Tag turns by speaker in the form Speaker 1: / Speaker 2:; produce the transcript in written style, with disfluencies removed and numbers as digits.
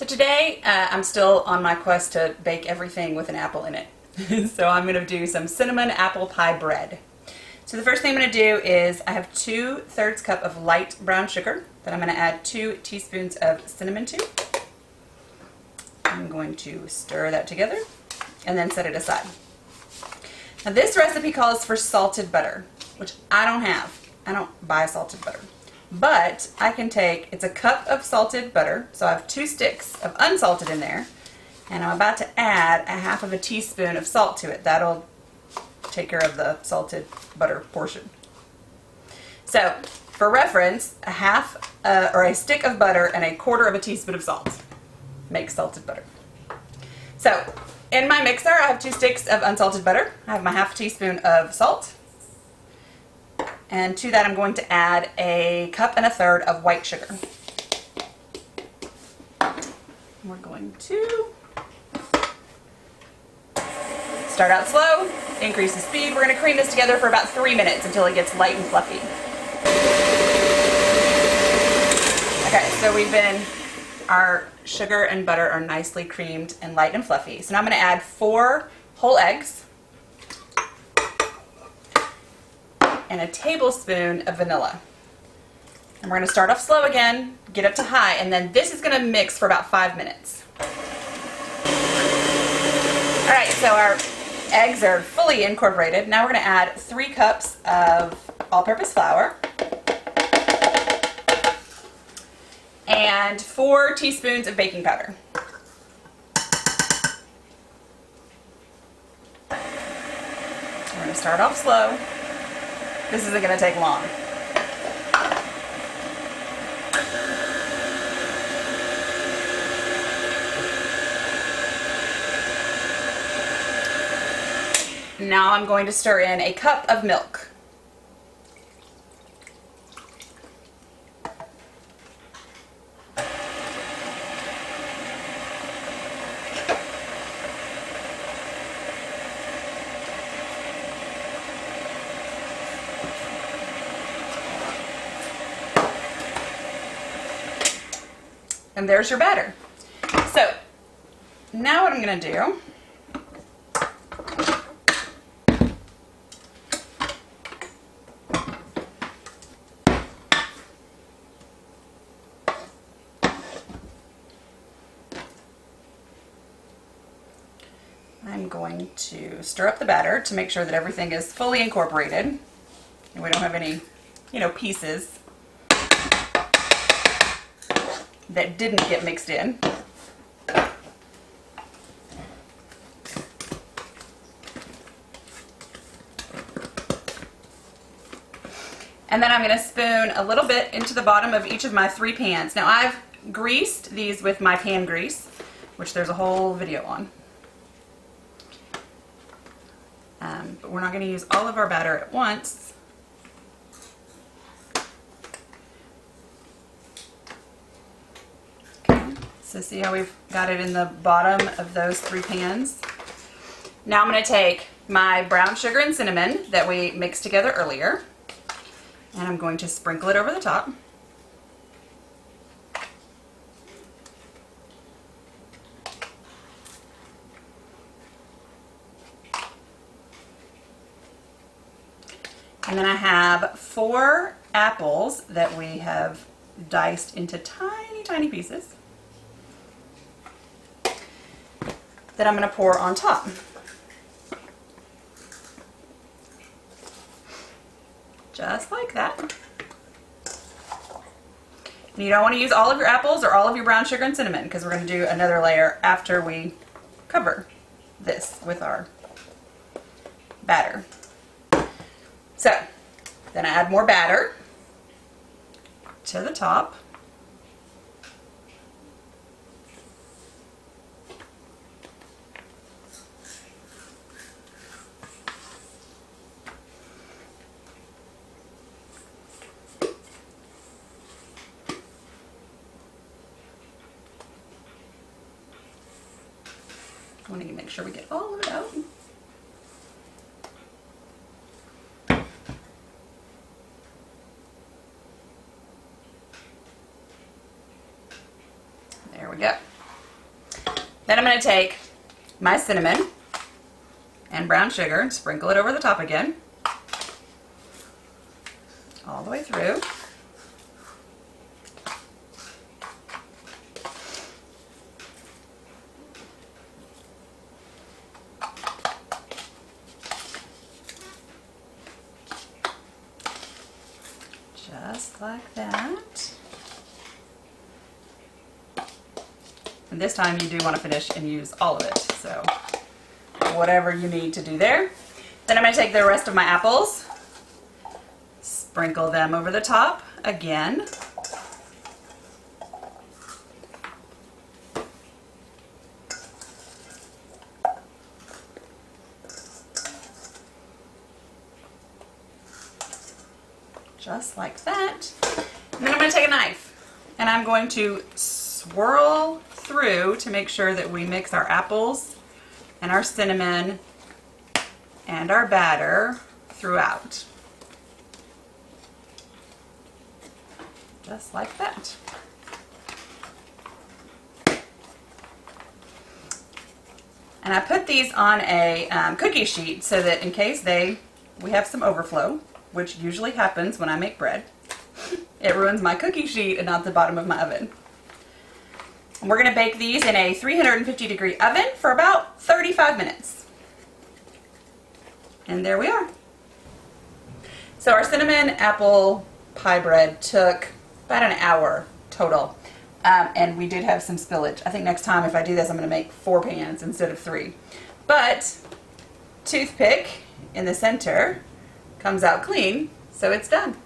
Speaker 1: So today I'm still on my quest to bake everything with an apple in it. So I'm going to do some cinnamon apple pie bread. So the first thing I'm going to do is I have 2/3 cup of light brown sugar that I'm going to add 2 teaspoons of cinnamon to. I'm going to stir that together and then set it aside. Now this recipe calls for salted butter, which I don't have. I don't buy salted butter. But I can take, it's a cup of salted butter, so I have 2 sticks of unsalted in there, and I'm about to add 1/2 teaspoon of salt to it. That'll take care of the salted butter portion. So, for reference, a stick of butter and 1/4 teaspoon of salt makes salted butter. So, in my mixer, I have 2 sticks of unsalted butter. I have my 1/2 teaspoon of salt. And to that I'm going to add 1 1/3 cups of white sugar. We're going to start out slow, increase the speed. We're going to cream this together for about 3 minutes until it gets light and fluffy. Okay, so our sugar and butter are nicely creamed and light and fluffy. So now I'm going to add 4 whole eggs and a tablespoon of vanilla. And we're going to start off slow again, get up to high, and then this is going to mix for about 5 minutes. Alright, so our eggs are fully incorporated. Now we're going to add 3 cups of all-purpose flour and 4 teaspoons of baking powder. We're going to start off slow. This isn't going to take long. Now I'm going to stir in 1 cup of milk. And there's your batter. So now what I'm going to do I'm going to stir up the batter to make sure that everything is fully incorporated and we don't have any, pieces that didn't get mixed in. And then I'm going to spoon a little bit into the bottom of each of my 3 pans. Now I've greased these with my pan grease, which there's a whole video on. But we're not going to use all of our batter at once. So see how we've got it in the bottom of those 3 pans? Now I'm going to take my brown sugar and cinnamon that we mixed together earlier, and I'm going to sprinkle it over the top. And then I have 4 apples that we have diced into tiny, tiny pieces that I'm going to pour on top. Just like that. And you don't want to use all of your apples or all of your brown sugar and cinnamon because we're going to do another layer after we cover this with our batter. So, then I add more batter to the top. I want to make sure we get all of it out. There we go. Then I'm going to take my cinnamon and brown sugar and sprinkle it over the top again, all the way through. Just like that. And this time you do want to finish and use all of it, so whatever you need to do there. Then I'm going to take the rest of my apples, sprinkle them over the top again. Just like that. And then I'm going to take a knife and I'm going to swirl through to make sure that we mix our apples and our cinnamon and our batter throughout. Just like that. And I put these on a cookie sheet so that in case we have some overflow, which usually happens when I make bread, it ruins my cookie sheet and not the bottom of my oven. And we're going to bake these in a 350-degree oven for about 35 minutes. And there we are. So our cinnamon apple pie bread took about an hour total. And we did have some spillage. I think next time if I do this, I'm going to make 4 pans instead of 3. But toothpick in the center comes out clean, so it's done.